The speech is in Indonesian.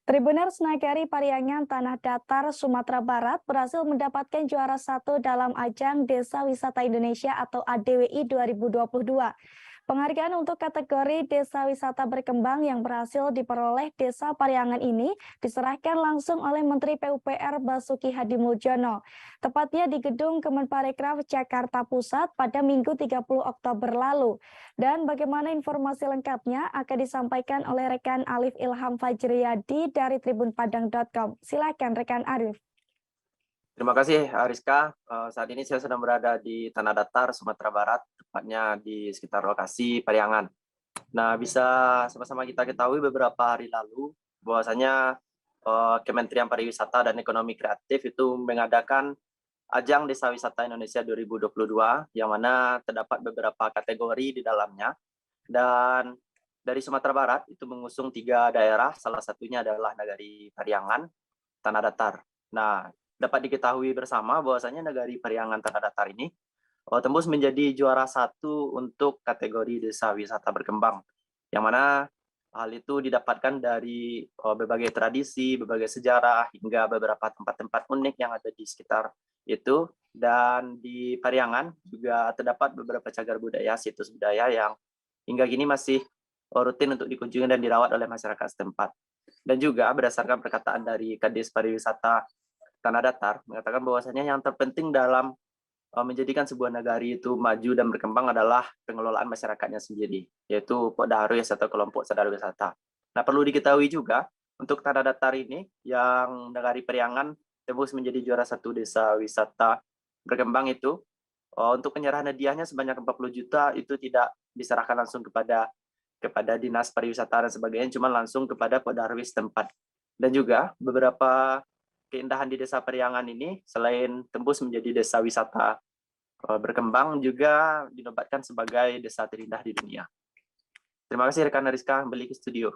Tribuners Nagari Pariangan Tanah Datar Sumatera Barat berhasil mendapatkan juara satu dalam ajang Desa Wisata Indonesia atau ADWI 2022. Penghargaan untuk kategori Desa Wisata Berkembang yang berhasil diperoleh Desa Pariangan ini diserahkan langsung oleh Menteri PUPR Basuki Hadimuljono, tepatnya di Gedung Kemenparekraf Jakarta Pusat pada Minggu 30 Oktober lalu. Dan bagaimana informasi lengkapnya akan disampaikan oleh rekan Alif Ilham Fajriyadi dari tribunpadang.com. Silakan rekan Arif. Terima kasih, Ariska. Saat ini saya sedang berada di Tanah Datar, Sumatera Barat, tepatnya di sekitar lokasi Pariangan. Nah, bisa sama-sama kita ketahui beberapa hari lalu, bahwasanya Kementerian Pariwisata dan Ekonomi Kreatif itu mengadakan Ajang Desa Wisata Indonesia 2022, yang mana terdapat beberapa kategori di dalamnya. Dan dari Sumatera Barat itu mengusung 3 daerah, salah satunya adalah Nagari Pariangan, Tanah Datar. Nah, dapat diketahui bersama bahwasanya Nagari Pariangan Tanah Datar ini tembus menjadi juara satu untuk kategori desa wisata berkembang, yang mana hal itu didapatkan dari berbagai tradisi, berbagai sejarah, hingga beberapa tempat-tempat unik yang ada di sekitar itu. Dan di Pariangan juga terdapat beberapa cagar budaya, situs budaya yang hingga kini masih rutin untuk dikunjungi dan dirawat oleh masyarakat setempat. Dan juga berdasarkan perkataan dari Kadis Pariwisata Tanah Datar, mengatakan bahwasanya yang terpenting dalam menjadikan sebuah nagari itu maju dan berkembang adalah pengelolaan masyarakatnya sendiri, yaitu Podaharus atau kelompok sadar wisata. Nah, perlu diketahui juga untuk Tanah Datar ini yang Nagari Pariangan tembus menjadi juara satu desa wisata berkembang itu, untuk penyerahan hadiahnya sebanyak 40 juta itu tidak diserahkan langsung kepada Dinas Pariwisata dan sebagainya, cuma langsung kepada Podarwis tempat. Dan juga beberapa keindahan di Desa Pariangan ini selain tembus menjadi desa wisata berkembang, juga dinobatkan sebagai desa terindah di dunia. Terima kasih rekan Ariska, kembali ke studio.